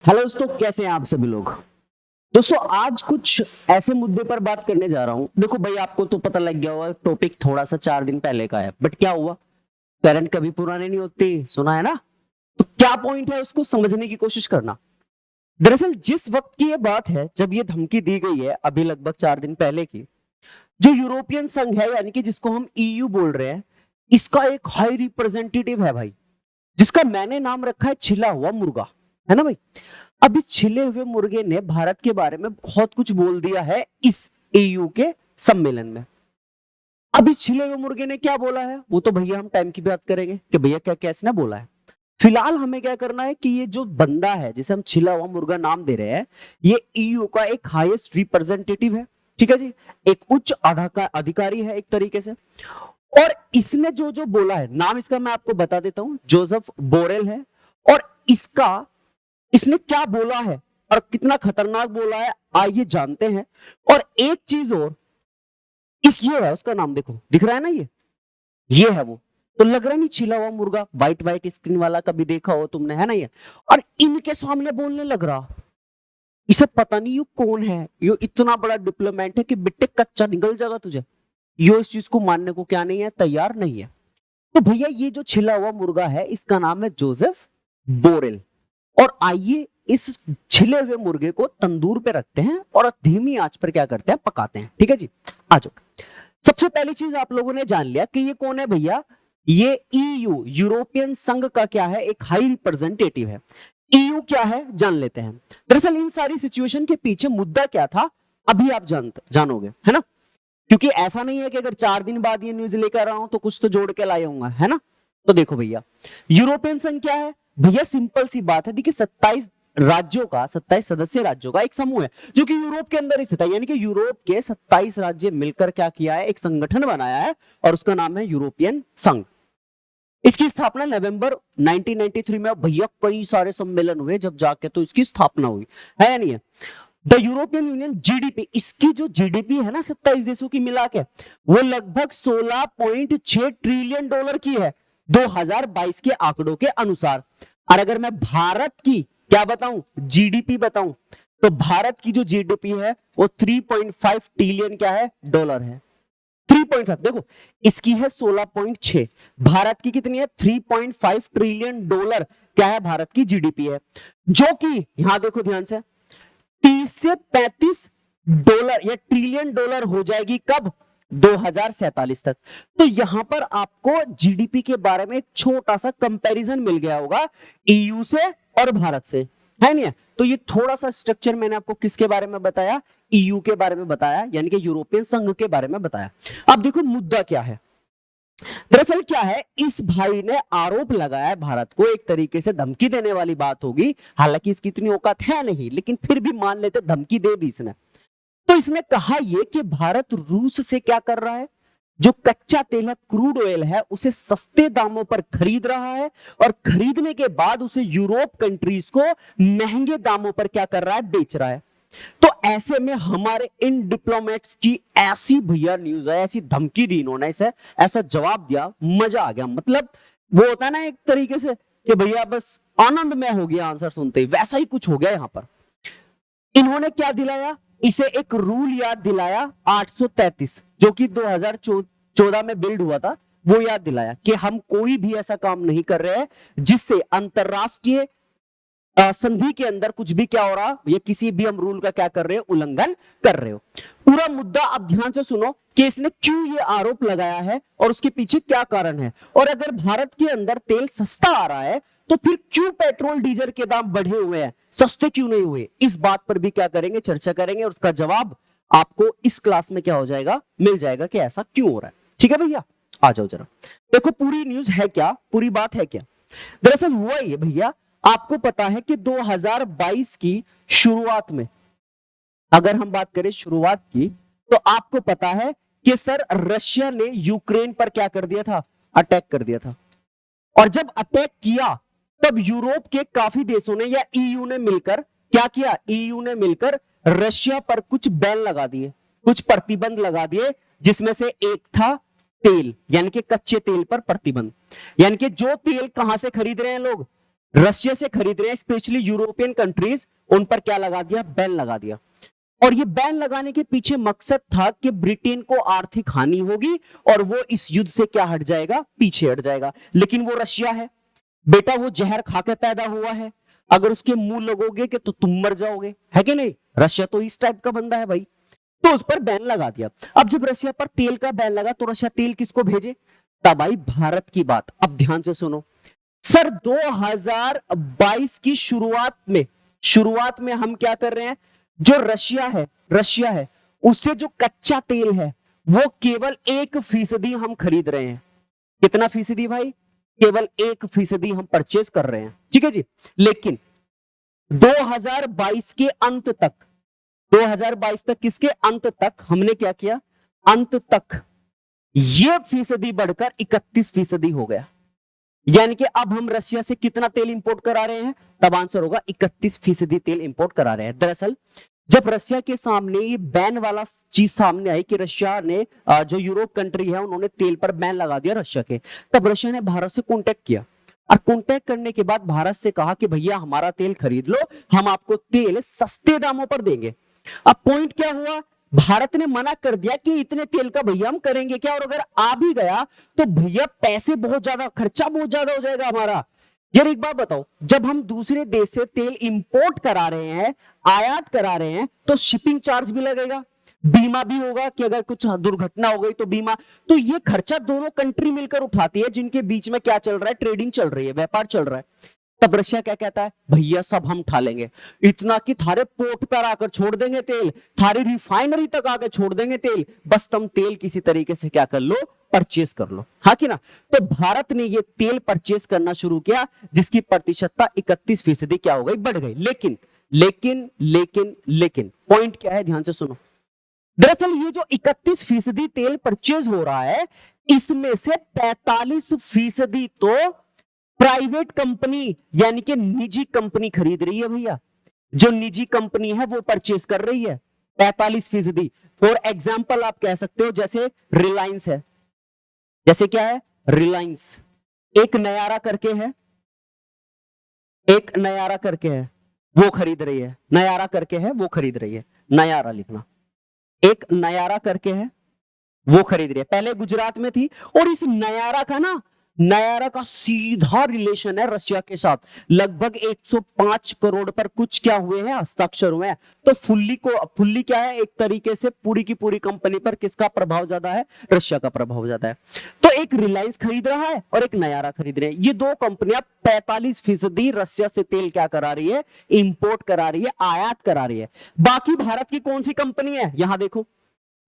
Hello दोस्तों, कैसे हैं आप सभी लोग। दोस्तों आज कुछ ऐसे मुद्दे पर बात करने जा रहा हूं। देखो भाई, आपको तो पता लग गया होगा, टॉपिक थोड़ा सा 4 दिन पहले का है, बट क्या हुआ, करंट कभी पुराने नहीं होते, सुना है ना। तो क्या पॉइंट है उसको समझने की कोशिश करना। दरअसल जिस वक्त की ये बात है जब ये धमकी दी गई है, अभी लगभग 4 दिन पहले की, जो यूरोपियन संघ है यानी कि जिसको हम ईयू बोल रहे हैं, इसका एक हाई रिप्रेजेंटेटिव है भाई, जिसका मैंने नाम रखा है छिला हुआ मुर्गा, है ना भाई। अब इस छिले हुए मुर्गे ने भारत के बारे में बहुत कुछ बोल दिया है इस ईयू के सम्मेलन में। अब इस छिले हुए मुर्गे ने क्या बोला है वो तो भैया हम टाइम की बात करेंगे कि भैया क्या क्या इसने बोला है। फिलहाल हमें क्या करना है कि ये जो बंदा है जिसे हम छिला हुआ मुर्गा नाम दे रहे हैं, ये ईयू का एक हाईएस्ट रिप्रेजेंटेटिव है, ठीक है जी। एक उच्च अधिकारी है एक तरीके से। और इसने जो जो बोला है, नाम इसका मैं आपको बता देता हूं, जोसेफ बोरेल है। और इसने क्या बोला है और कितना खतरनाक बोला है, आइए जानते हैं। और एक चीज और, ये है उसका नाम, देखो दिख रहा है ना, ये है वो। तो लग रहा नहीं छिला हुआ मुर्गा, व्हाइट व्हाइट स्क्रीन वाला, कभी देखा हो तुमने, है ना ये। और इनके सामने बोलने लग रहा, इसे पता नहीं ये कौन है, ये इतना बड़ा डिप्लोमेट है कि बिट्टे कच्चा निकल जाएगा तुझे। यो इस चीज को मानने को क्या नहीं है, तैयार नहीं है। तो भैया ये जो छिला हुआ मुर्गा है इसका नाम है जोसेफ बोरेल। और आइए इस छिले हुए मुर्गे को तंदूर पे रखते हैं और धीमी आंच पर क्या करते हैं, पकाते हैं, ठीक है जी। आ जाओ। सबसे पहली चीज आप लोगों ने जान लिया कि ये कौन है भैया, ये ईयू यूरोपियन संघ का क्या है, एक हाई रिप्रेजेंटेटिव है। ईयू क्या है जान लेते हैं। दरअसल इन सारी सिचुएशन के पीछे मुद्दा क्या था, अभी आप जानोगे, है ना। क्योंकि ऐसा नहीं है कि अगर 4 दिन बाद ये न्यूज लेकर आऊं तो कुछ तो जोड़ के लाया हूंगा, है ना। तो देखो भैया, यूरोपियन संघ क्या है भैया, सिंपल सी बात है। देखिए 27 सदस्य राज्यों का एक समूह है जो कि यूरोप के अंदर स्थित है, यानी कि यूरोप के 27 राज्य मिलकर क्या किया है, एक संगठन बनाया है और उसका नाम है यूरोपियन संघ। इसकी स्थापना नवंबर 1993 में, भैया कई सारे सम्मेलन हुए जब जाके तो इसकी स्थापना हुई, है या नहीं है। द यूरोपियन यूनियन जीडीपी, इसकी जो जीडीपी है ना 27 देशों की मिला के, वो लगभग 16.6 ट्रिलियन डॉलर की है 2022 के आंकड़ों के अनुसार। और अगर मैं भारत की क्या बताऊं, जीडीपी बताऊं, तो भारत की जो जीडीपी है वो 3.5 ट्रिलियन क्या है, डॉलर है। 3.5, देखो इसकी है 16.6, भारत की कितनी है 3.5 ट्रिलियन डॉलर क्या है, भारत की जीडीपी है। जो कि यहां देखो ध्यान से, 30 से 35 डॉलर या ट्रिलियन डॉलर हो जाएगी कब, 2047 तक। तो यहां पर आपको जीडीपी के बारे में एक छोटा सा कंपैरिजन मिल गया होगा ईयू से और भारत से, है नहीं है। तो ये थोड़ा सा स्ट्रक्चर मैंने आपको किसके बारे में बताया, ईयू के बारे में बताया, यानी कि यूरोपियन संघ के बारे में बताया। अब देखो मुद्दा क्या है। दरअसल क्या है, इस भाई ने आरोप लगाया भारत को, एक तरीके से धमकी देने वाली बात होगी, हालांकि इसकी इतनी औकात है नहीं, लेकिन फिर भी मान लेते धमकी दे दी इसने। तो इसने कहा यह कि भारत रूस से क्या कर रहा है, जो कच्चा तेल है, क्रूड ऑयल है, उसे सस्ते दामों पर खरीद रहा है और खरीदने के बाद उसे यूरोप कंट्रीज को महंगे दामों पर क्या कर रहा है, बेच रहा है। तो ऐसे में हमारे इन डिप्लोमेट्स की ऐसी भैया न्यूज है, ऐसी धमकी दी इन्होंने, इसे ऐसा जवाब दिया, मजा आ गया। मतलब वो होता है ना एक तरीके से कि भैया बस आनंद में हो गया आंसर सुनते ही, वैसा ही कुछ हो गया यहां पर। इन्होंने क्या दिलाया, इसे एक रूल याद दिलाया 833, जो कि 2014 में बिल्ड हुआ था, वो याद दिलाया कि हम कोई भी ऐसा काम नहीं कर रहे हैं जिससे अंतरराष्ट्रीय संधि के अंदर कुछ भी क्या हो रहा, ये किसी भी हम रूल का क्या कर रहे हो, उल्लंघन कर रहे हो। पूरा मुद्दा अब ध्यान से सुनो कि इसने क्यों ये आरोप लगाया है और उसके पीछे क्या कारण है। और अगर भारत के अंदर तेल सस्ता आ रहा है तो फिर क्यों पेट्रोल डीजल के दाम बढ़े हुए हैं, सस्ते क्यों नहीं हुए, इस बात पर भी क्या करेंगे, चर्चा करेंगे। और उसका जवाब आपको इस क्लास में क्या हो जाएगा, मिल जाएगा कि ऐसा क्यों हो रहा है। ठीक है भैया, आ जाओ जरा। देखो पूरी न्यूज है क्या, पूरी बात है क्या। दरअसल हुआ ये भैया, आपको पता है कि 2022 की शुरुआत में, अगर हम बात करें शुरुआत की, तो आपको पता है कि सर रशिया ने यूक्रेन पर क्या कर दिया था, अटैक कर दिया था। और जब अटैक किया तब यूरोप के काफी देशों ने या ईयू ने मिलकर क्या किया, ईयू ने मिलकर रशिया पर कुछ बैन लगा दिए, कुछ प्रतिबंध लगा दिए, जिसमें से एक था तेल, यानी कि कच्चे तेल पर प्रतिबंध। यानी कि जो तेल कहां से खरीद रहे हैं लोग, रशिया से खरीद रहे हैं, स्पेशली यूरोपियन कंट्रीज, उन पर क्या लगा दिया, बैन लगा दिया। और ये बैन लगाने के पीछे मकसद था कि ब्रिटेन को आर्थिक हानि होगी और वो इस युद्ध से क्या हट जाएगा, पीछे हट जाएगा। लेकिन वो रशिया है बेटा, वो जहर खा के पैदा हुआ है, अगर उसके मुंह लगोगे कि तो तुम मर जाओगे, है कि नहीं। रशिया तो इस टाइप का बंदा है भाई, तो उस पर बैन लगा दिया। अब जब रशिया पर तेल का बैन लगा तो रशिया तेल किसको भेजे, तब आई भारत की बात। अब ध्यान से सुनो सर, 2022 की शुरुआत में हम क्या कर रहे हैं, जो रशिया है उससे जो कच्चा तेल है वो केवल 1% हम खरीद रहे हैं। कितना फीसदी भाई, केवल 1% हम परचेज कर रहे हैं, ठीक है जी। लेकिन 2022 के अंत तक, 2022 तक किसके अंत तक हमने क्या किया, अंत तक ये फीसदी बढ़कर 31% हो गया। यानी कि अब हम रशिया से कितना तेल इंपोर्ट करा रहे हैं, तब आंसर होगा 31% तेल इंपोर्ट करा रहे हैं। दरअसल जब रशिया के सामने ये बैन वाला चीज सामने आई कि रशिया ने जो यूरोप कंट्री है उन्होंने तेल पर बैन लगा दिया रशिया के, तब रशिया ने भारत से कांटेक्ट किया और कांटेक्ट करने के बाद भारत से कहा कि भैया हमारा तेल खरीद लो, हम आपको तेल सस्ते दामों पर देंगे। अब पॉइंट क्या हुआ, भारत ने मना कर दिया कि इतने तेल का भैया हम करेंगे क्या, और अगर आ भी गया तो भैया पैसे बहुत ज्यादा, खर्चा बहुत ज्यादा हो जाएगा हमारा। यार एक बात बताओ, जब हम दूसरे देश से तेल इंपोर्ट करा रहे हैं, आयात करा रहे हैं, तो शिपिंग चार्ज भी लगेगा, बीमा भी होगा कि अगर कुछ दुर्घटना हो गई तो बीमा, तो ये खर्चा दोनों कंट्री मिलकर उठाती है जिनके बीच में क्या चल रहा है, ट्रेडिंग चल रही है, व्यापार चल रहा है। तब रशिया क्या कहता है, भैया सब हम उठा लेंगे, इतना कि थारे पोर्ट पर आकर छोड़ देंगे तेल, थारी रिफाइनरी तक आकर छोड़ देंगे तेल, बस तुम तेल किसी तरीके से क्या कर लो, परचेस कर लो, हाँ कि ना। तो भारत ने ये तेल परचेस करना शुरू किया जिसकी प्रतिशतता 31% क्या हो गई, बढ़ गई। लेकिन लेकिन लेकिन लेकिन पॉइंट क्या है, ध्यान से सुनो। दरअसल ये जो 31% तेल परचेज हो रहा है, इसमें से 45% तो प्राइवेट कंपनी यानी कि निजी कंपनी खरीद रही है भैया, जो निजी कंपनी है वो परचेज कर रही है 45%। फॉर एग्जाम्पल आप कह सकते हो जैसे रिलायंस है, जैसे क्या है, रिलायंस एक नयारा करके है, एक नयारा करके है वो खरीद रही है, नयारा करके है वो खरीद रही है, नयारा लिखना, एक नयारा करके है वो खरीद रही है, पहले गुजरात में थी। और इस नयारा का ना, नयारा का सीधा रिलेशन है रशिया के साथ, लगभग 105 करोड़ पर कुछ क्या हुए हैं, हस्ताक्षर हुए हैं। तो फुल्ली क्या है, एक तरीके से पूरी की पूरी कंपनी पर किसका प्रभाव ज्यादा है, रशिया का प्रभाव ज्यादा है। तो एक रिलायंस खरीद रहा है और एक नयारा खरीद रहे हैं, ये दो कंपनियां 45% रशिया से तेल क्या करा रही है, इंपोर्ट करा रही है, आयात करा रही है। बाकी भारत की कौन सी कंपनी है, यहां देखो,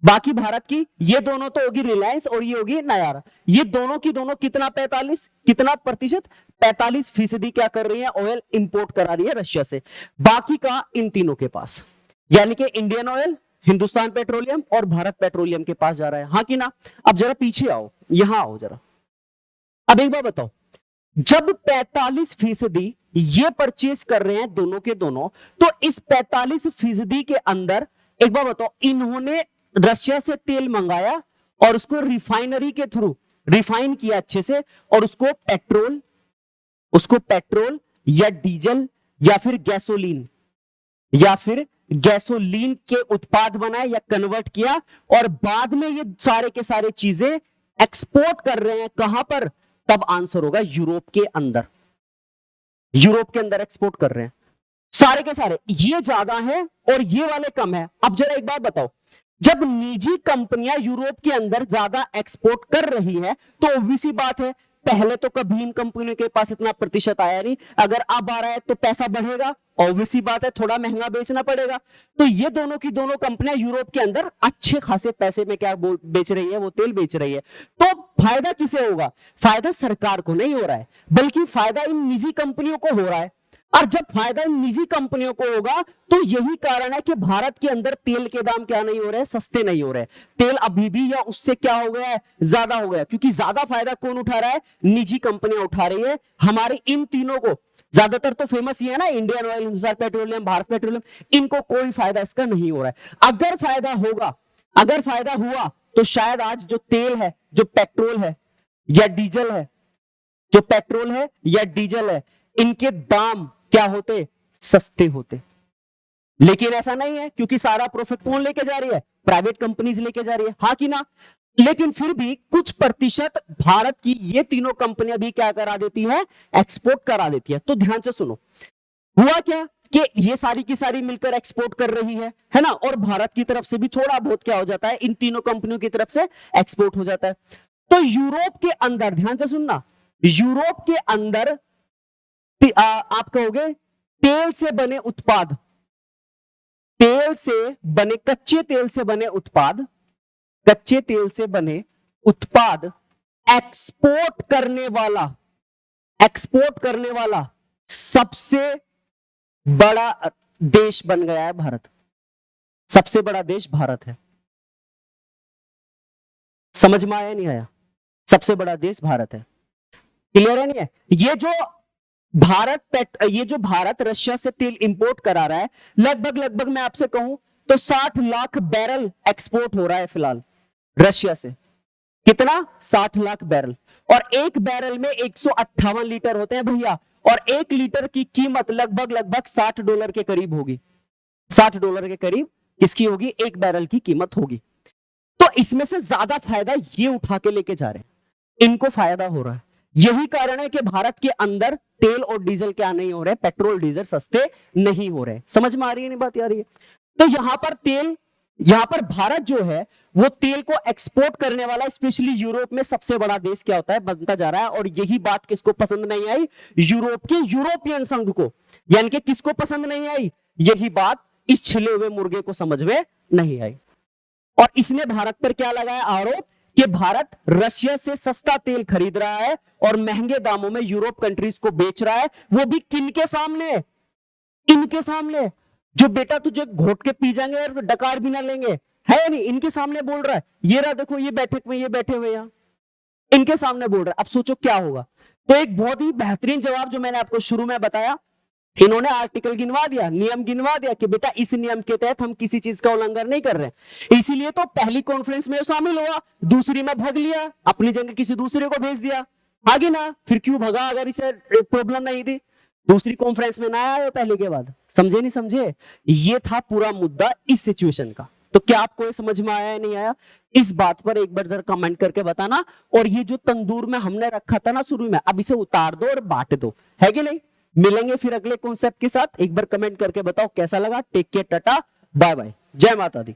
बाकी भारत की ये दोनों तो होगी रिलायंस और ये होगी नयारा, ये दोनों की दोनों कितना 45, कितना प्रतिशत, 45% क्या कर रही है, ऑयल इंपोर्ट करा रही है रशिया से। बाकी का इन तीनों के पास, यानी कि इंडियन ऑयल, हिंदुस्तान पेट्रोलियम और भारत पेट्रोलियम के पास जा रहा है, हाँ कि ना। अब जरा पीछे आओ, यहां आओ जरा, अब एक बार बताओ, जब 45% ये परचेज कर रहे हैं दोनों के दोनों, तो इस 45% के अंदर एक बार बताओ, इन्होंने रशिया से तेल मंगाया और उसको रिफाइनरी के थ्रू रिफाइन किया अच्छे से, और उसको पेट्रोल या डीजल या फिर गैसोलीन के उत्पाद बनाए या कन्वर्ट किया, और बाद में ये सारे के सारे चीजें एक्सपोर्ट कर रहे हैं कहां पर, तब आंसर होगा यूरोप के अंदर, यूरोप के अंदर एक्सपोर्ट कर रहे हैं सारे के सारे, ये ज्यादा है और ये वाले कम है। अब जरा एक बात बताओ, जब निजी कंपनियां यूरोप के अंदर ज्यादा एक्सपोर्ट कर रही है तो ऑब्वियस सी बात है, पहले तो कभी इन कंपनियों के पास इतना प्रतिशत आया नहीं, अगर अब आ रहा है तो पैसा बढ़ेगा, ऑब्वियस सी बात है, थोड़ा महंगा बेचना पड़ेगा। तो ये दोनों की दोनों कंपनियां यूरोप के अंदर अच्छे खासे पैसे में क्या बेच रही है, वो तेल बेच रही है। तो फायदा किसे होगा, फायदा सरकार को नहीं हो रहा है, बल्कि फायदा इन निजी कंपनियों को हो रहा है। और जब फायदा इन निजी कंपनियों को होगा तो यही कारण है कि भारत के अंदर तेल के दाम क्या नहीं हो रहे, सस्ते नहीं हो रहे, तेल अभी भी या उससे क्या हो गया है, ज्यादा हो गया, क्योंकि ज्यादा फायदा कौन उठा रहा है, निजी कंपनियां उठा रही है। हमारे इन तीनों को ज्यादातर तो फेमस ही है ना, Indian oil, Hindustan petroleum, Bharat petroleum, इनको कोई फायदा इसका नहीं हो रहा है। अगर फायदा होगा, अगर फायदा हुआ तो शायद आज जो तेल है, जो पेट्रोल है या डीजल है, जो पेट्रोल है या डीजल है, इनके दाम क्या होते, सस्ते होते। लेकिन ऐसा नहीं है, क्योंकि सारा प्रॉफिट कौन लेके जा रही है, प्राइवेट कंपनीज लेके जा रही है, हाँ कि ना। लेकिन फिर भी कुछ प्रतिशत भारत की ये तीनों कंपनियां भी क्या करा देती है, एक्सपोर्ट करा देती है। तो ध्यान से सुनो, हुआ क्या कि ये सारी की सारी मिलकर एक्सपोर्ट कर रही है ना, और भारत की तरफ से भी थोड़ा बहुत क्या हो जाता है, इन तीनों कंपनियों की तरफ से एक्सपोर्ट हो जाता है। तो यूरोप के अंदर, ध्यान से सुनना, यूरोप के अंदर आप कहोगे तेल से बने उत्पाद, तेल से बने, कच्चे तेल से बने उत्पाद, कच्चे तेल से बने उत्पाद एक्सपोर्ट करने वाला, एक्सपोर्ट करने वाला सबसे बड़ा देश बन गया है भारत। सबसे बड़ा देश भारत है। समझ में आया नहीं आया, सबसे बड़ा देश भारत है। क्लियर है नहीं है? ये जो भारत रशिया से तेल इंपोर्ट करा रहा है, लगभग लगभग मैं आपसे कहूं तो 60 लाख बैरल एक्सपोर्ट हो रहा है फिलहाल रशिया से। कितना? 60 लाख बैरल। और एक बैरल में 158 लीटर होते हैं भैया, और एक लीटर की कीमत लगभग लगभग $60 के करीब होगी। $60 के करीब किसकी होगी? एक बैरल की कीमत होगी। तो इसमें से ज्यादा फायदा ये उठा के लेके जा रहे हैं, इनको फायदा हो रहा है। यही कारण है कि भारत के अंदर तेल और डीजल क्या नहीं हो रहे, पेट्रोल डीजल सस्ते नहीं हो रहे। समझ में आ रही है नहीं बात? आ रही है। तो यहां पर भारत जो है वो तेल को एक्सपोर्ट करने वाला, स्पेशली यूरोप में सबसे बड़ा देश क्या होता है, बनता जा रहा है। और यही बात किसको पसंद नहीं आई? यूरोप के यूरोपियन संघ को। यानी कि किसको पसंद नहीं आई? यही बात इस छिले हुए मुर्गे को समझ में नहीं आई। और इसने भारत पर क्या लगाया आरोप कि भारत रशिया से सस्ता तेल खरीद रहा है और महंगे दामों में यूरोप कंट्रीज को बेच रहा है, वो भी किनके सामने? इनके सामने, जो बेटा तुझे घोट के पी जाएंगे और डकार भी ना लेंगे, है या नहीं? इनके सामने बोल रहा है। ये रहा देखो, ये बैठक में ये बैठे हुए यहां, इनके सामने बोल रहा है। अब सोचो क्या होगा। तो एक बहुत ही बेहतरीन जवाब जो मैंने आपको शुरू में बताया, इन्होंने आर्टिकल गिनवा दिया, नियम गिनवा दिया कि बेटा इस नियम के तहत हम किसी चीज का उल्लंघन नहीं कर रहे। इसीलिए तो पहली कॉन्फ्रेंस में शामिल हुआ, दूसरी में भाग लिया, अपनी जगह किसी दूसरे को भेज दिया। आगे ना, फिर क्यों भगा अगर इसे प्रॉब्लम नहीं थी? दूसरी कॉन्फ्रेंस में ना आया पहले के बाद। समझे नहीं समझे? ये था पूरा मुद्दा इस सिचुएशन का। तो क्या आपको ये समझ में आया या नहीं आया? इस बात पर एक बार जरा कमेंट करके बताना। और ये जो तंदूर में हमने रखा था ना शुरू में, अब इसे उतार दो और बांट दो, है कि नहीं? मिलेंगे फिर अगले कॉन्सेप्ट के साथ। एक बार कमेंट करके बताओ कैसा लगा। Take care, tata, bye bye, जय माता दी।